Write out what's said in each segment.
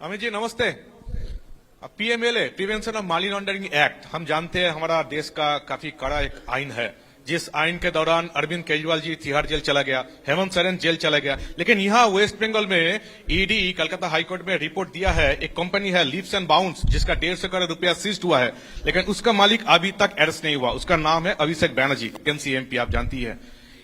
अमित जी नमस्ते। PMLA prevention of money laundering act हम जानते हैं हमारा देश का काफी कड़ा एक आइन है, जिस आइन के दौरान अरविंद केजरीवाल जी तिहाड़ जेल चला गया, हेमंत सोरेन जेल चला गया। लेकिन यहाँ वेस्ट बंगाल में ईडी कलकत्ता हाईकोर्ट में रिपोर्ट दिया है, एक कंपनी है लीप्स एंड बाउंड्स जिसका 150 करोड़ रुपया सीज हुआ है, लेकिन उसका मालिक अभी तक अरेस्ट नहीं हुआ। उसका नाम है अभिषेक बैनर्जी, एमपी आप जानती है।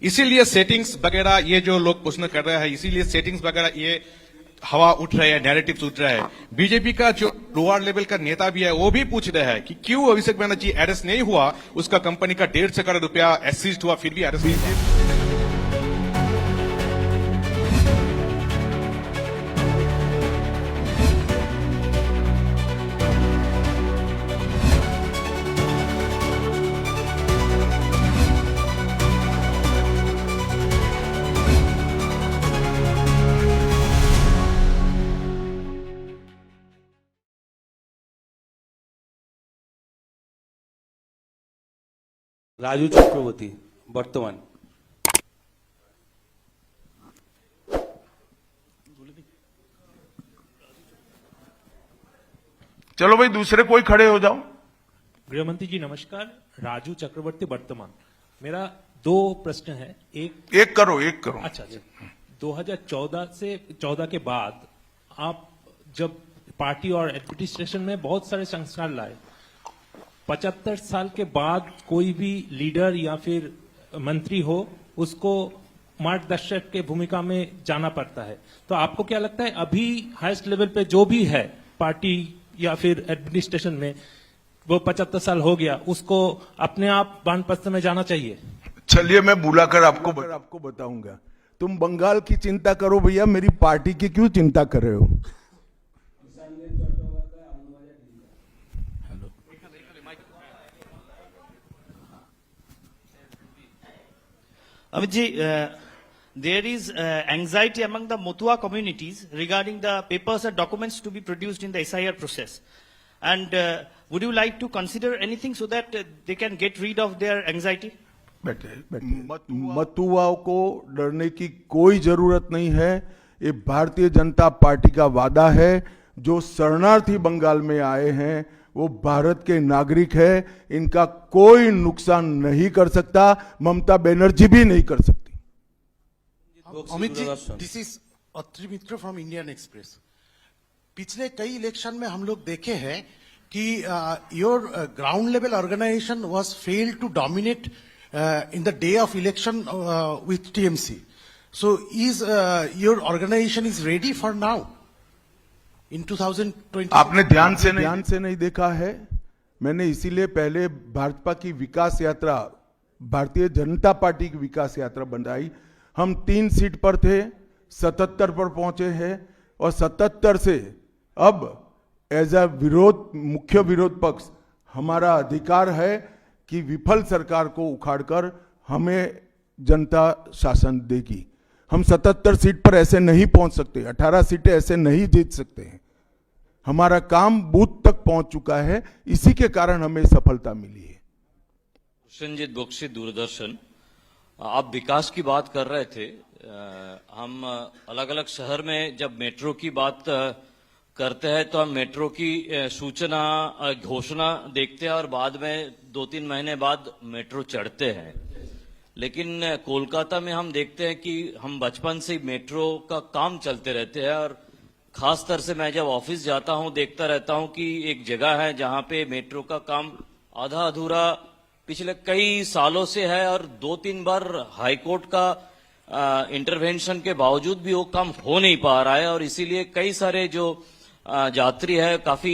इसीलिए सेटिंग्स वगैरह ये जो लोग प्रश्न कर रहे हैं, इसीलिए सेटिंग्स वगैरह ये हवा उठ रहे हैं, नैरेटिव्स उठ रहे हैं। बीजेपी का जो लोअर लेवल का नेता भी है वो भी पूछ रहे हैं कि क्यों अभिषेक बैनर्जी अरेस्ट नहीं हुआ, उसका कंपनी का 150 करोड़ रुपया सीज हुआ फिर भी अरेस्ट नहीं हुआ। राजू चक्रवर्ती वर्तमान। चलो भाई दूसरे कोई खड़े हो जाओ। गृहमंत्री जी नमस्कार, राजू चक्रवर्ती वर्तमान। मेरा दो प्रश्न है। एक करो। अच्छा 2014 के बाद आप जब पार्टी और एडमिनिस्ट्रेशन में बहुत सारे संस्कार लाए, 75 साल के बाद कोई भी लीडर या फिर मंत्री हो उसको मार्गदर्शक के भूमिका में जाना पड़ता है। तो आपको क्या लगता है अभी हाईएस्ट लेवल पे जो भी है पार्टी या फिर एडमिनिस्ट्रेशन में, वो 75 साल हो गया, उसको अपने आप वानप्रस्थ में जाना चाहिए? चलिए मैं बुलाकर आपको बताऊंगा। तुम बंगाल की चिंता करो भैया, मेरी पार्टी की क्यों चिंता कर रहे हो? Amit ji, there is anxiety among the Motua communities regarding the papers and documents to be produced in the SIR process. And would you like to consider anything so that they can get rid of their anxiety? मतुआओं को डरने की कोई जरूरत नहीं है। ये Bharatiya Janata party का वादा है। जो शरणार्थी बंगाल में आए हैं वो भारत के नागरिक है, इनका कोई नुकसान नहीं कर सकता, ममता बनर्जी भी नहीं कर सकती। Amit ji, this is Atri Mitra from Indian Express. पिछले कई इलेक्शन में हम लोग देखे हैं कि your ground level organisation was failed to dominate in the day of election with TMC. So is your organization is ready for now in 2020? आपने ध्यान से नहीं देखा है। मैंने इसीलिए पहले भाजपा की विकास यात्रा, भारतीय जनता पार्टी की विकास यात्रा बनाई। हम 3 सीट पर थे, 77 पर पहुंचे हैं और 77 से अब एज अ मुख्य विरोध पक्ष हमारा अधिकार है कि विफल सरकार को उखाड़कर हमें जनता शासन देगी। हम 77 सीट पर ऐसे नहीं पहुंच सकते, 18 सीटें ऐसे नहीं जीत सकते हैं। हमारा काम बूथ तक पहुंच चुका है, इसी के कारण हमें सफलता मिली है। संजीत बख्शी, दूरदर्शन। आप विकास की बात कर रहे थे। हम अलग अलग शहर में जब मेट्रो की बात करते हैं तो हम मेट्रो की सूचना घोषणा देखते हैं और बाद में 2-3 महीने बाद मेट्रो चढ़ते हैं। लेकिन कोलकाता में हम देखते हैं कि हम बचपन से मेट्रो का काम चलते रहते हैं और खास तौर से मैं जब ऑफिस जाता हूं देखता रहता हूं कि एक जगह है जहां पे मेट्रो का काम आधा अधूरा पिछले कई सालों से है और 2-3 बार हाईकोर्ट का इंटरवेंशन के बावजूद भी वो काम हो नहीं पा रहा है और इसीलिए कई सारे जो यात्री है काफी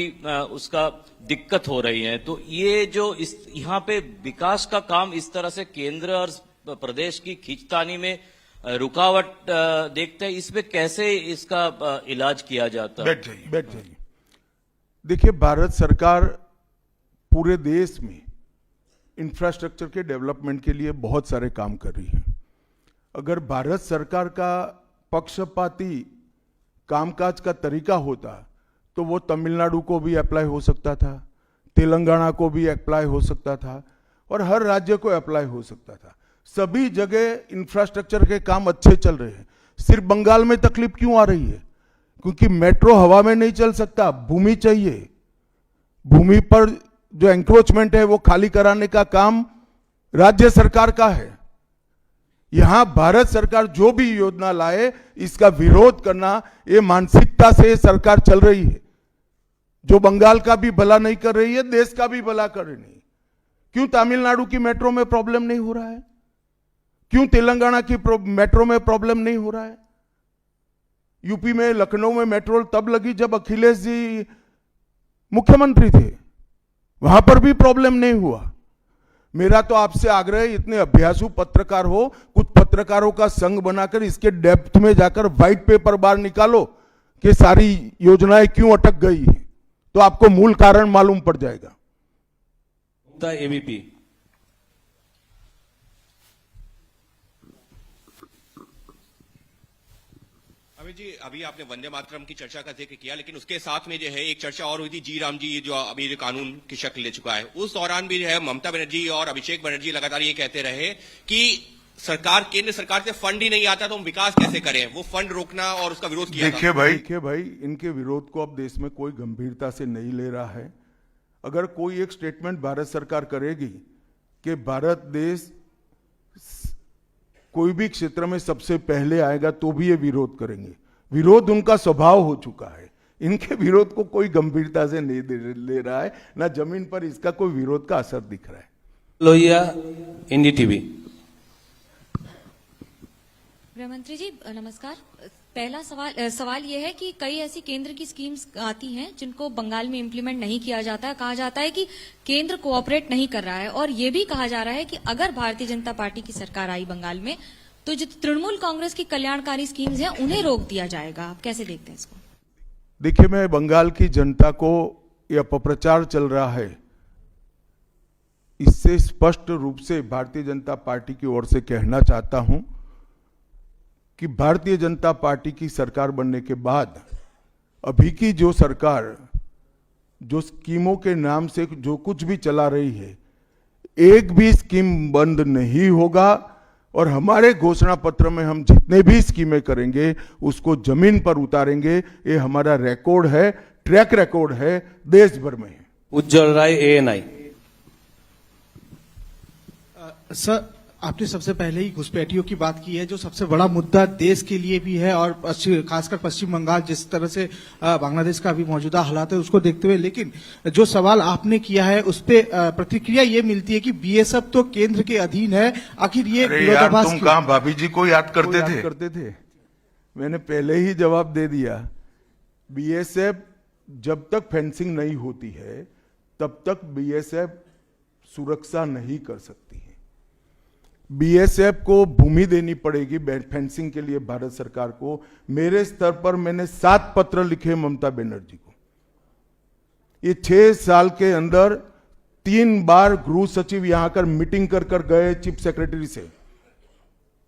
उसका दिक्कत हो रही है। तो ये जो यहाँ पे विकास का काम इस तरह से केंद्र और प्रदेश की खींचतानी में रुकावट देखते हैं, इसमें कैसे इसका इलाज किया जाता है? बैठ जाइए। देखिए, भारत सरकार पूरे देश में इंफ्रास्ट्रक्चर के डेवलपमेंट के लिए बहुत सारे काम कर रही है। अगर भारत सरकार का पक्षपाती कामकाज का तरीका होता तो वो तमिलनाडु को भी अप्लाई हो सकता था, तेलंगाना को भी अप्लाई हो सकता था और हर राज्य को अप्लाई हो सकता था। सभी जगह इंफ्रास्ट्रक्चर के काम अच्छे चल रहे हैं। सिर्फ बंगाल में तकलीफ क्यों आ रही है? क्योंकि मेट्रो हवा में नहीं चल सकता, भूमि चाहिए। भूमि पर जो एंक्रोचमेंट है वो खाली कराने का काम राज्य सरकार का है। यहां भारत सरकार जो भी योजना लाए इसका विरोध करना, ये मानसिकता से सरकार चल रही है, जो बंगाल का भी भला नहीं कर रही है, देश का भी भला कर रही नहीं। क्यों तमिलनाडु की मेट्रो में प्रॉब्लम नहीं हो रहा है? क्यों तेलंगाना की मेट्रो में प्रॉब्लम नहीं हो रहा है? यूपी में लखनऊ में मेट्रो तब लगी जब अखिलेश जी मुख्यमंत्री थे, वहां पर भी प्रॉब्लम नहीं हुआ। मेरा तो आपसे आग्रह है, इतने अभ्यासु पत्रकार हो, कुछ पत्रकारों का संघ बनाकर इसके डेप्थ में जाकर व्हाइट पेपर बाहर निकालो कि सारी योजनाएं क्यों अटक गई है, तो आपको मूल कारण मालूम पड़ जाएगा। एबीपी। अमित जी, अभी आपने वंदे मातरम की चर्चा का जिक्र किया, लेकिन उसके साथ में जो है एक चर्चा और हुई थी जी राम जी, जो अभी जो कानून की शक्ल ले चुका है। उस दौरान भी जो है ममता बनर्जी और अभिषेक बनर्जी लगातार ये कहते रहे कि केंद्र सरकार से फंड ही नहीं आता तो हम विकास कैसे करें, वो फंड रोकना और उसका विरोध किया। देखिए भाई, इनके विरोध को अब देश में कोई गंभीरता से नहीं ले रहा है। अगर कोई एक स्टेटमेंट भारत सरकार करेगी कि भारत देश कोई भी क्षेत्र में सबसे पहले आएगा, तो भी ये विरोध करेंगे। विरोध उनका स्वभाव हो चुका है। इनके विरोध को कोई गंभीरता से नहीं ले रहा है, ना जमीन पर इसका कोई विरोध का असर दिख रहा है। लोहिया, एनडीटीवी। गृहमंत्री जी नमस्कार। पहला सवाल यह है कि कई ऐसी केंद्र की स्कीम्स आती हैं जिनको बंगाल में इम्प्लीमेंट नहीं किया जाता है। कहा जाता है कि केंद्र कोऑपरेट नहीं कर रहा है, और ये भी कहा जा रहा है कि अगर भारतीय जनता पार्टी की सरकार आई बंगाल में तो जो तृणमूल कांग्रेस की कल्याणकारी स्कीम्स हैं उन्हें रोक दिया जाएगा। आप कैसे देखते हैं इसको? देखिए, मैं बंगाल की जनता को यह अपप्रचार चल रहा है, इससे स्पष्ट रूप से भारतीय जनता पार्टी की ओर से कहना चाहता हूं कि भारतीय जनता पार्टी की सरकार बनने के बाद अभी की जो सरकार जो स्कीमों के नाम से जो कुछ भी चला रही है, एक भी स्कीम बंद नहीं होगा। और हमारे घोषणा पत्र में हम जितने भी स्कीमें करेंगे उसको जमीन पर उतारेंगे। ये हमारा रिकॉर्ड है, ट्रैक रिकॉर्ड है, देश भर में है। उज्जवल राय, एएनआई। सर, आपने सबसे पहले ही घुसपैठियों की बात की है, जो सबसे बड़ा मुद्दा देश के लिए भी है, और खासकर पश्चिम बंगाल जिस तरह से बांग्लादेश का अभी मौजूदा हालात है उसको देखते हुए। लेकिन जो सवाल आपने किया है उस पे प्रतिक्रिया ये मिलती है कि बीएसएफ तो केंद्र के अधीन है, आखिर ये विरोधाभास। तुम कहां भाभी जी को याद करते थे? मैंने पहले ही जवाब दे दिया। बीएसएफ जब तक फेंसिंग नहीं होती है तब तक बीएसएफ सुरक्षा नहीं कर सकती है। बीएसएफ को भूमि देनी पड़ेगी फेंसिंग के लिए भारत सरकार को। मेरे स्तर पर मैंने 7 पत्र लिखे ममता बनर्जी को। ये 6 साल के अंदर 3 बार गृह सचिव यहां आकर मीटिंग कर गए चीफ सेक्रेटरी से।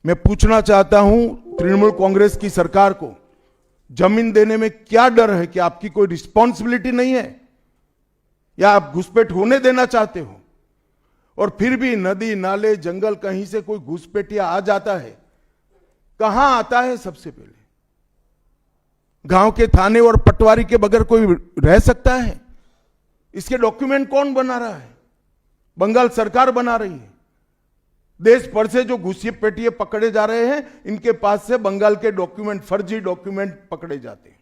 मैं पूछना चाहता हूं तृणमूल कांग्रेस की सरकार को, जमीन देने में क्या डर है? कि आपकी कोई रिस्पॉन्सिबिलिटी नहीं है, या आप घुसपैठ होने देना चाहते हो? और फिर भी नदी नाले जंगल कहीं से कोई घुसपैठिया आ जाता है, कहां आता है? सबसे पहले गांव के थाने और पटवारी के बगैर कोई रह सकता है? इसके डॉक्यूमेंट कौन बना रहा है? बंगाल सरकार बना रही है। देश भर से जो घुसपैठिए पकड़े जा रहे हैं, इनके पास से बंगाल के डॉक्यूमेंट, फर्जी डॉक्यूमेंट पकड़े जाते हैं।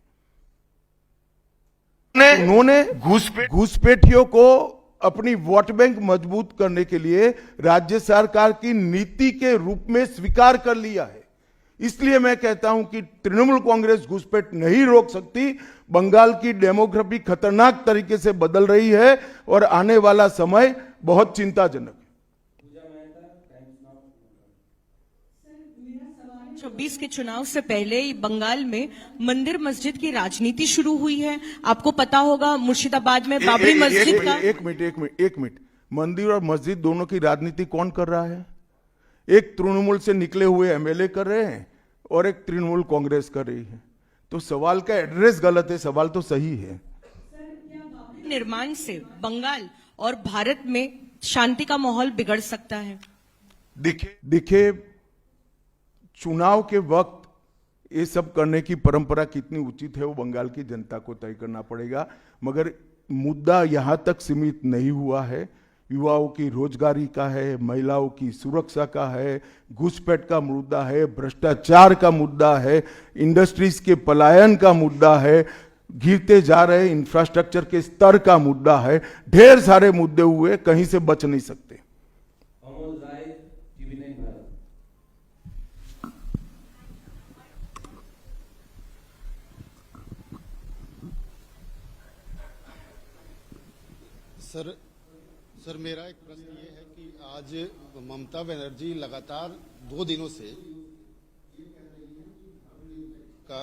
उन्होंने घुसपैठियों को अपनी वोट बैंक मजबूत करने के लिए राज्य सरकार की नीति के रूप में स्वीकार कर लिया है। इसलिए मैं कहता हूं कि तृणमूल कांग्रेस घुसपैठ नहीं रोक सकती। बंगाल की डेमोग्राफी खतरनाक तरीके से बदल रही है और आने वाला समय बहुत चिंताजनक है। 2024 के चुनाव से पहले बंगाल में मंदिर मस्जिद की राजनीति शुरू हुई है। आपको पता होगा मुर्शिदाबाद में बाबरी मस्जिद का। एक मिनट, मंदिर और मस्जिद दोनों की राजनीति कौन कर रहा है? एक तृणमूल से निकले हुए एमएलए कर रहे हैं और एक तृणमूल कांग्रेस कर रही है। तो सवाल का एड्रेस गलत है, सवाल तो सही है। निर्माण से बंगाल और भारत में शांति का माहौल बिगड़ सकता है। देखिए, चुनाव के वक्त ये सब करने की परंपरा कितनी उचित है वो बंगाल की जनता को तय करना पड़ेगा। मगर मुद्दा यहाँ तक सीमित नहीं हुआ है, युवाओं की रोजगारी का है, महिलाओं की सुरक्षा का है, घुसपैठ का मुद्दा है, भ्रष्टाचार का मुद्दा है, इंडस्ट्रीज के पलायन का मुद्दा है, गिरते जा रहे इंफ्रास्ट्रक्चर के स्तर का मुद्दा है। ढेर सारे मुद्दे हुए, कहीं से बच नहीं सकते। सर मेरा एक प्रश्न ये है कि आज ममता बनर्जी लगातार 2 दिनों से का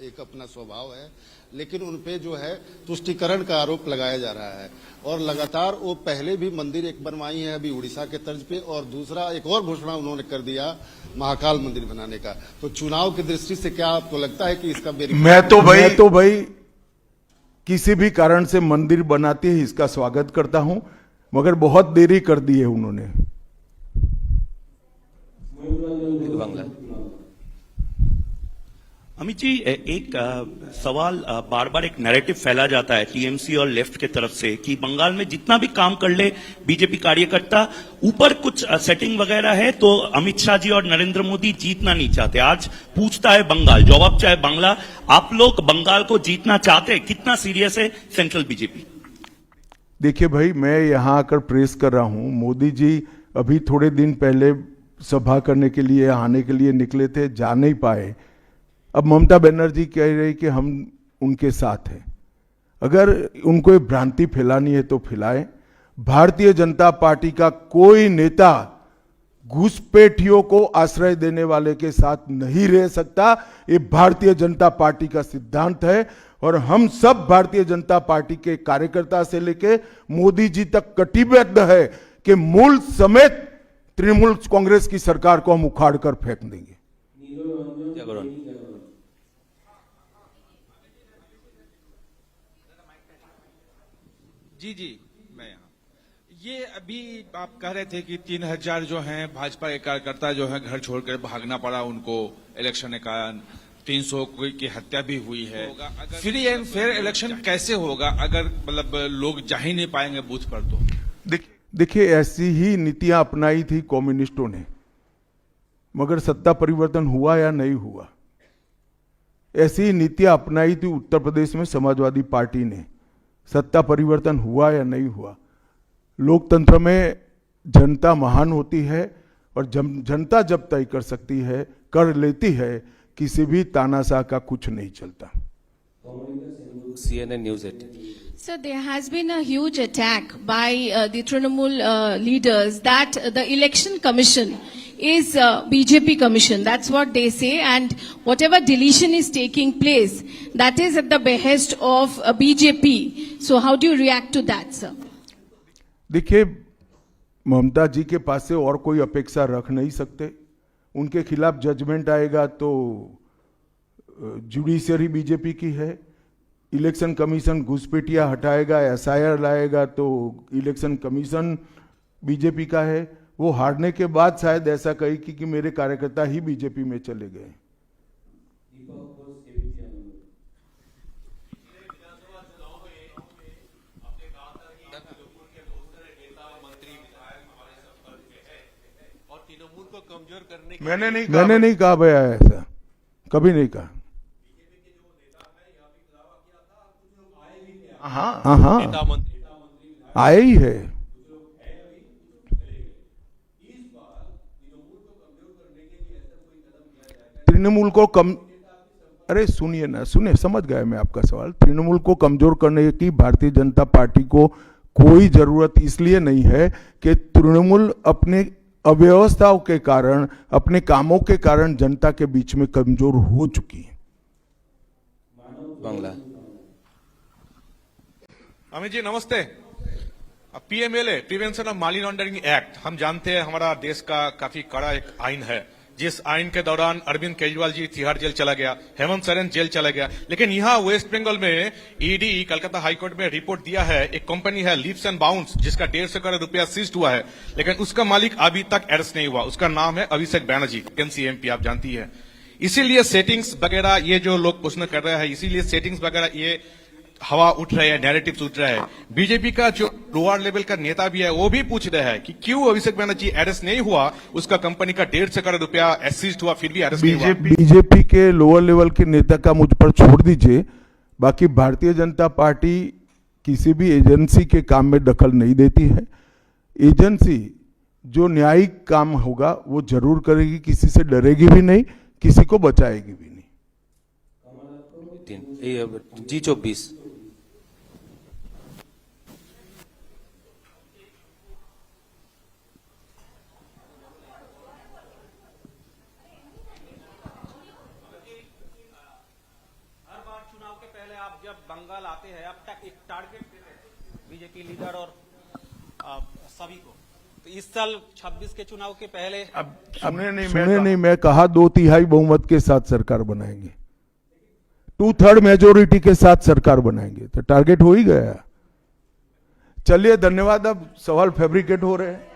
एक अपना स्वभाव है, लेकिन उनपे जो है तुष्टीकरण का आरोप लगाया जा रहा है और लगातार वो पहले भी मंदिर एक बनवाई है अभी उड़ीसा के तर्ज पे, और दूसरा एक और घोषणा उन्होंने कर दिया महाकाल मंदिर बनाने का। तो चुनाव की दृष्टि से क्या आपको लगता है कि इसका मैं तो भाई किसी भी कारण से मंदिर बनाते ही इसका स्वागत करता हूं, मगर बहुत देरी कर दी है उन्होंने। बांग्ला। अमित जी, एक सवाल बार बार एक नैरेटिव फैला जाता है टीएमसी और लेफ्ट के तरफ से कि बंगाल में जितना भी काम कर ले बीजेपी कार्यकर्ता, ऊपर कुछ सेटिंग वगैरह है तो अमित शाह जी और नरेंद्र मोदी जीतना नहीं चाहते। आज पूछता है बंगाल, जवाब चाहे बांग्ला, आप लोग बंगाल को जीतना चाहते हैं? कितना सीरियस है सेंट्रल बीजेपी? देखिए भाई, मैं यहां आकर प्रेस कर रहा हूं, मोदी जी अभी थोड़े दिन पहले सभा करने के लिए आने के लिए निकले थे, जा नहीं पाए। अब ममता बनर्जी कह रही कि हम उनके साथ हैं। अगर उनको भ्रांति फैलानी है तो फैलाएं। भारतीय जनता पार्टी का कोई नेता घुसपैठियों को आश्रय देने वाले के साथ नहीं रह सकता। ये भारतीय जनता पार्टी का सिद्धांत है और हम सब भारतीय जनता पार्टी के कार्यकर्ता से लेके मोदी जी तक कटिबद्ध है कि मूल समेत तृणमूल कांग्रेस की सरकार को हम उखाड़ कर फेंक देंगे। जी मैं यहाँ, ये अभी आप कह रहे थे कि 3000 जो हैं भाजपा के कार्यकर्ता जो हैं घर छोड़कर भागना पड़ा उनको इलेक्शन के कारण, 300 की हत्या भी हुई है। फ्री एंड फेयर इलेक्शन कैसे होगा अगर मतलब लोग जा ही नहीं पाएंगे बूथ पर? तो देखिए ऐसी ही नीतियां अपनाई थी कम्युनिस्टों ने, मगर सत्ता परिवर्तन हुआ या नहीं हुआ। ऐसी ही नीतियां अपनाई थी उत्तर प्रदेश में समाजवादी पार्टी ने, सत्ता परिवर्तन हुआ या नहीं हुआ। लोकतंत्र में जनता महान होती है और जनता जब तय कर सकती है, कर लेती है, किसी भी तानाशाह का कुछ नहीं चलता। CNN News 18. Sir, there has been a huge attack by the Trinamool leaders that the election commission is BJP commission. That's what they say, and whatever deletion is taking place, that is at the behest of BJP. So how do you react to that, sir? देखिए, ममता जी के पास से और कोई अपेक्षा रख नहीं सकते। उनके खिलाफ जजमेंट आएगा तो जुडिशरी बीजेपी की है, इलेक्शन कमीशन घुसपैठिया हटाएगा, SIR लाएगा तो इलेक्शन कमीशन बीजेपी का है। वो हारने के बाद शायद ऐसा कही कि मेरे कार्यकर्ता ही बीजेपी में चले गए। मैंने नहीं कहा भैया, ऐसा कभी नहीं कहा। हाँ आए ही है। तृणमूल को कम, अरे सुनिए ना, सुनिए, समझ गया मैं आपका सवाल। तृणमूल को कमजोर करने की भारतीय जनता पार्टी को कोई जरूरत इसलिए नहीं है कि तृणमूल अपने अव्यवस्थाओं के कारण, अपने कामों के कारण जनता के बीच में कमजोर हो चुकी है। बांग्ला। अमित जी नमस्ते। PMLA prevention of money laundering act, हम जानते हैं हमारा देश का काफी कड़ा एक आइन है, जिस आइन के दौरान अरविंद केजरीवाल जी तिहाड़ जेल चला गया, हेमंत सोरेन जेल चला गया। लेकिन यहाँ वेस्ट बंगाल में ED कलकत्ता हाईकोर्ट में रिपोर्ट दिया है, एक कंपनी है लीप्स एंड बाउंड्स जिसका 150 करोड़ रुपया सीज्ड हुआ है, लेकिन उसका मालिक अभी तक अरेस्ट नहीं हुआ। उसका नाम है अभिषेक बैनर्जी, NCMP, आप जानती है। इसीलिए सेटिंग्स वगैरह ये जो लोग प्रश्न कर रहे हैं, इसीलिए सेटिंग्स वगैरह ये हवा उठ रहे हैं, नैरेटिव्स उठ रहे हैं। बीजेपी का जो लोअर लेवल का नेता भी है वो भी पूछ रहे हैं कि क्यों अभिषेक बनर्जी अरेस्ट नहीं हुआ, उसका कंपनी का 150 करोड़ रुपया एसीज हुआ फिर भी अरेस्ट नहीं हुआ। बीजेपी के लोअर लेवल के नेता का मुझ पर छोड़ दीजिए, बाकी भारतीय जनता पार्टी किसी भी एजेंसी के काम में दखल नहीं देती है। एजेंसी जो न्यायिक काम होगा वो जरूर करेगी, किसी से डरेगी भी नहीं, किसी को बचाएगी भी नहीं। G24। चुनाव के पहले आप जब बंगाल आते हैं, अब तक एक टारगेट देते हैं बीजेपी लीडर और सभी को, तो इस साल 26 के चुनाव के पहले सुने नहीं, मैं कहा 2/3 बहुमत के साथ सरकार बनाएंगे, 2/3 मेजोरिटी के साथ सरकार बनाएंगे, तो टारगेट हो ही गया। चलिए धन्यवाद। अब सवाल फैब्रिकेट हो रहे हैं।